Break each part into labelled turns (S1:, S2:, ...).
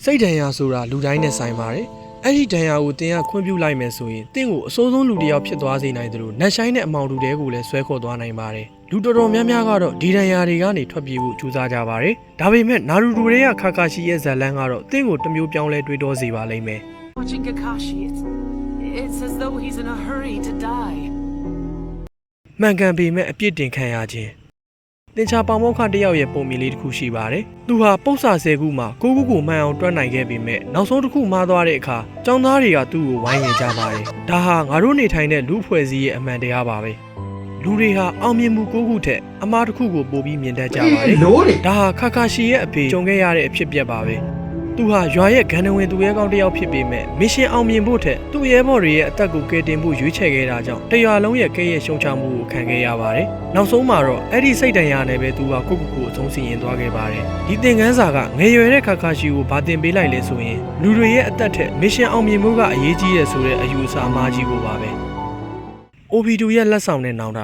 S1: စိတ်ဒဏ်ရာဆိုတာလူတိုင်းနဲ့ဆိုင်ပါတယ်အဲ့ဒီဒဏ်ရာကိုတင်ကခွင့်ပြုလိုက်မယ်ဆိုရင်တင့်ကိုအစိုးဆုံးလူတစ်ယောက်ဖြစ်သွားစေနိုင်တယ်လို့နတ်ဆိုင်တဲ့အမောင်တူတဲကိုလည်းဆွဲခေါ်သွားနိုင်ပါတယ်လူတော်တော်များများကတော့ဒီဒဏ်ရာတွေကနေထွက်ပြေးဖို့ကြိုးစားကြပါတယ်ဒါပေမဲ့နာရူတိုတွေကခါခါရှိရဲ့ဇလန်းကတော့တင့်ကိုတမျိုးပြောင်းလဲတွေးတောစေပါလိမ့်မယ်
S2: Watching Kakashi, it's as though he's in a hurry to die.
S1: မှန်ကန်ပေမဲ့အပြစ်တင်ခံရခြင်းတင်ချာပေါမောက်ခတယောက်ရဲ့ပုံမြင်လေးတစ်ခုရှိပါတယ်။သူဟာပု္ပ္ပစာ10ခုမှာ9ခုကိုမှန်အောင်တွက်နိုင်ခဲ့ပေမဲ့နောက်ဆုံးတစ်ခုမှားသွားတဲ့အခါចောင်းသားတွေကသူ့ကိုဝိုင်းရကြပါတယ်။ဒါဟာငါတို့နေထိုင်တဲ့လူဖွဲ့စည်းရဲ့အမှန်တရားပါပဲ။လူတွေဟာအောင်မြင်မှု9ခုထက်အမှားတစ်ခုကိုပိုပြီးမြင်တတ်ကြပါတယ်။ဒါဟာခါခါရှီရဲ့အဖေကြုံခဲ့ရတဲ့အဖြစ်အပျက်ပါပဲ။သူဟာရွာရဲ့ဂန္ဓဝင်သူရဲကောင်းတစ်ယောက်ဖြစ်ပေမဲ့မစ်ရှင်အောင်မြင်ဖို့ထက်သူ့ရဲဘော်တွေရဲ့အသက်ကိုကယ်တင်ဖို့ရွေးချယ်ခဲ့တာကြောင့်တရွာလုံးရဲ့ကဲရဲ့ရှုံချမှုကိုခံခဲ့ရပါတယ်။နောက်ဆုံးမှာတော့အဲ့ဒီစိတ်ဒဏ်ရာနဲ့ပဲသူကကိုအဆုံးစီရင်သွားခဲ့ပါတယ်။ဒီသင်ခန်းစာကငယ်ရွယ်တဲ့ခါခါရှီကိုဗာတင်ပေးလိုက်လဲဆိုရင်လူတွေရဲ့အသက်ထက်မစ်ရှင်အောင်မြင်မှုကအရေးကြီးတယ်ဆိုတဲ့အယူအဆအမှားကြီးကိုပါပဲ။ OB2 ရဲ့လက်ဆောင်နဲ့နောင်တ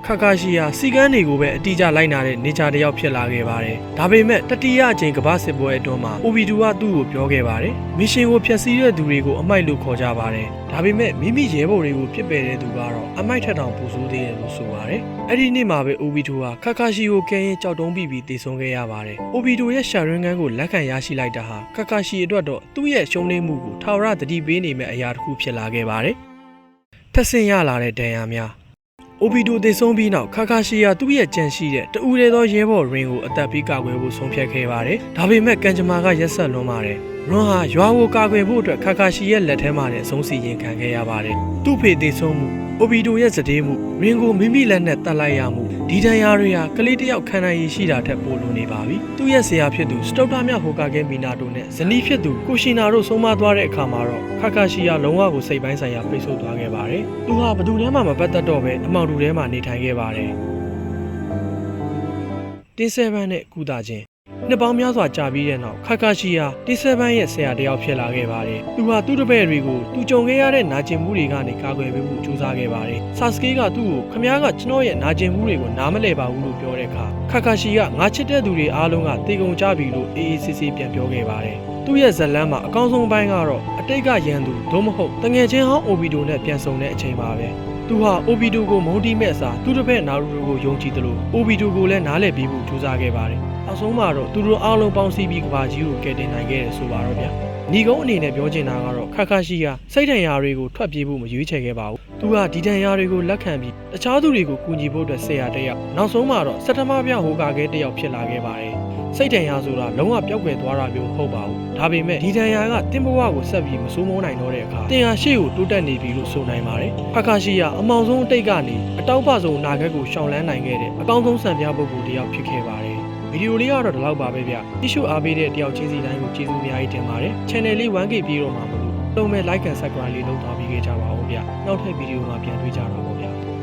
S1: ခါခါရှီယာစီကန်းတွေကိုပဲအတိအကျလိုက်နာတဲ့နေချာတယောက်ဖြစ်လာခဲ့ပါတယ်။ဒါပေမဲ့တတိယအကြိမ်ကမ္ဘာစစ်ပွဲအတွင်းမှာ OB2 ကသူ့ကိုပြောခဲ့ပါတယ်။မစ်ရှင်ကိုဖျက်ဆီးတဲ့သူတွေကိုအမိုက်လို့ခေါ်ကြပါတယ်။ဒါပေမဲ့မိမိရဲဘော်တွေကိုပြစ်ပယ်တဲ့သူကတော့အမိုက်ထက်တောင်ပူဆိုးသေးတယ်လို့ဆိုပါတယ်။အဲ့ဒီနေ့မှာပဲ OB2 ကခါခါရှီကိုကဲရင်ကြောက်တုံးပြီးတည်ဆုံခဲ့ရပါတယ်။ OB2 ရဲ့ရှာရင်းကန်းကိုလက်ခံရရှိလိုက်တာဟာခါခါရှီအတွက်တော့သူ့ရဲ့ရှုံးနိမ့်မှုကိုထာဝရတတိပေးနေမဲ့အရာတစ်ခုဖြစ်လာခဲ့ပါတယ်။ထက်ဆင့်ရလာတဲ့ဒဏ်ရာများOB2 သေဆုံးပြီးနောက်ခါခါရှီယာသူ့ရဲ့ကြံရှိတဲ့တူရဲသောရဲဘော်ရင်ကိုအသက်ပေးကာကွယ်ဖို့ဆုံးဖြတ်ခဲ့ပါတယ်။ဒါပေမဲ့ကန်ဂျမာကရက်ဆက်လွန်ပါတယ်။ရွန်ဟာရွာကိုကာကွယ်ဖို့အတွက်ခါခါရှီရဲ့လက်ထဲမှာလည်းအဆုံးစီရင်ခံခဲ့ရပါတယ်။သူ့ဖေသေဆုံးမှု OB2 ရဲ့စတေးမှုရင်ကိုမိမိလက်နဲ့တတ်လိုက်ရမှုဒီဒဏ်ရာတွေဟာကလေးတစ်ယောက်ခံနိုင်ရည်ရှိတာထက်ပိုလွန်နေပါပြီ။သူ့ရဲ့ဆရာဖြစ်သူစတုတ်တာမြဟိုကာကဲမီနာတိုနဲ့ဇနီးဖြစ်သူကိုရှင်နာတို့ဆုံးမသွားတဲ့အခါမှာတော့ခါခါရှီယာလုံးဝကိုစိတ်ပိုင်းဆိုင်ရာပိတ်ဆို့သွားခဲ့ပါတယ်။သူဟာဘယ်သူမှမပတ်သက်တော့ပဲအမောင်တူထဲမှာနေထိုင်ခဲ့ပါတယ်။တင်း7နဲ့ကုသခြင်းနှစ်ပေါင်းများစွာကြာပြီးတဲ့နောက်ခါခါရှီယာတင်း7ရဲ့ဆရာတယောက်ဖြစ်လာခဲ့ပါတယ်။သူဟာသူ့တပည့်တွေကိုသူကြုံခဲ့ရတဲ့နာကျင်မှုတွေကနေကာကွယ်ပေးဖို့ကြိုးစားခဲ့ပါတယ်။ဆာစကေးကသူ့ကိုခမားကကျွန်တော်ရဲ့နာကျင်မှုတွေကိုနားမလည်ပါဘူးလို့ပြောတဲ့အခါခါခါရှီကငါချစ်တဲ့သူတွေအားလုံးကတေကုန်ကြပြီလို့အေးအေးဆေးဆေးပြန်ပြောခဲ့ပါတယ်။သူ့ရဲ့ဇလန်းမှာအကောင်းဆုံးပိုင်းကတော့အတိတ်ကရန်သူသို့မဟုတ်တငယ်ချင်းဟောင်း OB2 နဲ့ပြန်ဆုံတဲ့အချိန်ပါပဲ။သူဟာ OB2 ကိုမုန်းတီးမဲ့အစားသူ့တပည့်နာရူတိုကိုယုံကြည်တယ်လို့ OB2 ကိုလည်းနားလည်ပြီးဖို့ကြိုးစားခဲ့ပါတယ်။နောက်ဆုံးမှာတော့သူတို့အားလုံးပေါင်းစည်းပြီးကဘာကြီးကိုကယ်တင်နိုင်ခဲ့တယ်ဆိုပါတော့ဗျာ။ညီကုန်းအနေနဲ့ပြောချင်တာကတော့ခါခါရှီကစိတ်ဒဏ်ရာတွေကိုထွက်ပြေးဖို့မရွေးချယ်ခဲ့ပါဘူး။သူကဒီဒဏ်ရာတွေကိုလက်ခံပြီးတခြားသူတွေကိုကူညီဖို့အတွက်ဆရာတယောက်နောက်ဆုံးမှာတော့စက်တမပြဟိုကာကဲတယောက်ဖြစ်လာခဲ့ပါတယ်။စိတ်ဒဏ်ရာဆိုတာလုံးဝပျောက်ကွယ်သွားတာမျိုးမဟုတ်ပါဘူး။ဒါပေမဲ့ဒီဒဏ်ရာကတင်းဘဝကိုဆက်ပြီးမဆိုးမုန်းနိုင်တော့တဲ့အခါတင်ဟာရှေ့ကိုတိုးတက်နေပြီလို့ဆိုနိုင်ပါတယ်။ခါခါရှီကအမောင်ဆုံးအတိတ်ကနေအတောက်ပဆုံးအနာဂတ်ကိုရှောင်လန်းနိုင်ခဲ့တဲ့အကောင်းဆုံးစံပြပုဂ္ဂိုလ်တစ်ယောက်ဖြစ်ခဲ့ပါတယ်။ဗီဒီယိုလေးကတော့ဒီလောက်ပါပဲဗျ။ကြည့်ရှုအားပေးတဲ့တယောက်ချင်းစီတိုင်းကိုကျေးဇူးအများကြီးတင်ပါတယ်။ Channel လေး 1K ပြေးတော့မှာမလို့လုံးမဲ့ like and subscribe လေးလုပ်သွားပြီးခဲ့ကြပါဦးဗျ။နောက်ထပ်ဗီဒီယိုမှာပြန်တွေ့ကြတော့ပါဗျ။